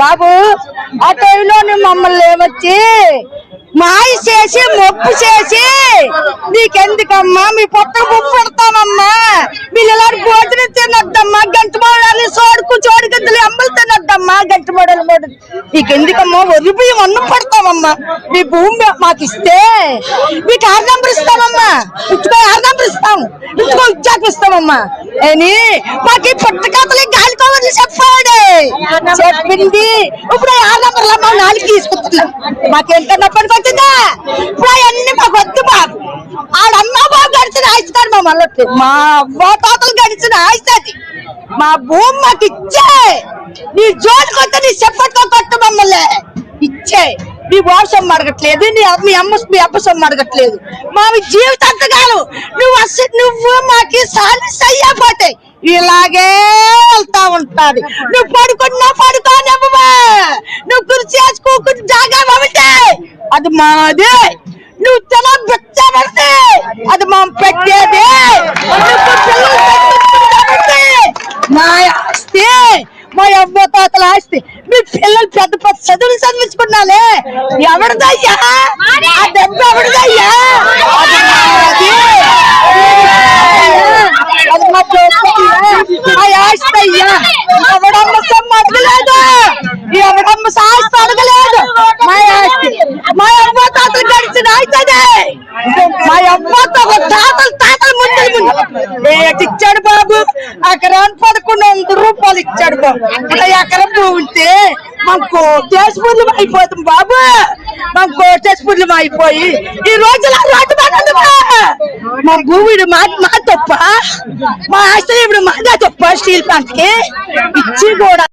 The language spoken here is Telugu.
బాబు ఆ టైంలో మమ్మల్ని ఏమొచ్చి మాయ చేసి మొప్పు చేసి నీకెందుకమ్మా మీ పొట్ట ముప్పు పెడతామమ్మా వీళ్ళు ఇలాంటి భోజనం తినొద్దమ్మా గంట మోడాలి చోడుగద్దలు అమ్మలు తినొద్దమ్మా గంట మోడాలి నీకెందుకమ్మా వరి బియ్యం అన్నం పడతామమ్మా మీ భూమి మాకు ఇస్తే మీకు 6 నంబర్ ఇస్తామమ్మా ఇచ్చుకో 6 నంబర్ ఇస్తాము ఇచ్చుకో ఉద్యోగం ఇస్తామమ్మా అని మాకు ఈ పుట్టకథలు గాలి కవర్లు చెప్పాడు చెప్పింది ఇప్పుడు 6 నంబర్లు అమ్మా 4 తీసుకుంటున్నాం మాకేంటన్నా పనికి వచ్చిందా ఇప్పుడు అవన్నీ మాకు వద్దు బాబు ఆడమ్మ బాబు గడిచిన ఆయిస్తారు మా మళ్ళీ మా అవ్వ తాతలు గడిచిన ఆయిస్తుంది మా భూమి మాకు ఇచ్చే నీ జోలికి వస్తే నీ చెప్పట్టుకో కొట్టు మమ్మల్ని ఇచ్చే నీ వాసం అడగట్లేదు మీ అబ్బ సొమ్ము అడగట్లేదు మా జీవితాంతకాలం నువ్వు మాకు సాలిస్ అయ్యపోతే ఇలాగే వెళ్తా ఉంటాది నువ్వు పడుకోనివ్వమా నువ్వు కుర్చీ వేసుకోకుండా జాగా బాబితే అది మాదే నువ్వు తల బిచ్చబడితే అది మా పెట్టేది మా ఆస్తి మా అవ్వ తాతల ఆస్తి మీ పిల్లలు పెద్ద పెద్ద చదువులు చదివించుకున్నాలే ఎవరిదయ్యా ఆ దెబ్బ ఎవరిదయ్యా అది మా మా ఆస్తి అయ్యా ఎవడమ్మ సొమ్ము అడగలేదు ఎవడమ్మ ఆస్తి అడగలేదు మా ఆస్తి మా అవ్వ తాతలు గడిచిన ఆస్తి మా అవ్వ తాతలు ముందు ఇచ్చాడు బాబు ఎకరాన్ని 1100 రూపాయలు ఇచ్చాడు బాబు ఇలా ఎకరం భూమి ఉంటే మాకు కోటేశ్వరులు అయిపోతాం బాబు మాకు కోటేశ్వరులు అయిపోయి ఈ రోజులో రోడ్డు మా భూమి మా తప్ప మా ఆస్తి ఇప్పుడు మాదా తప్ప స్టీల్ ప్లాంట్ కి ఇచ్చి కూడా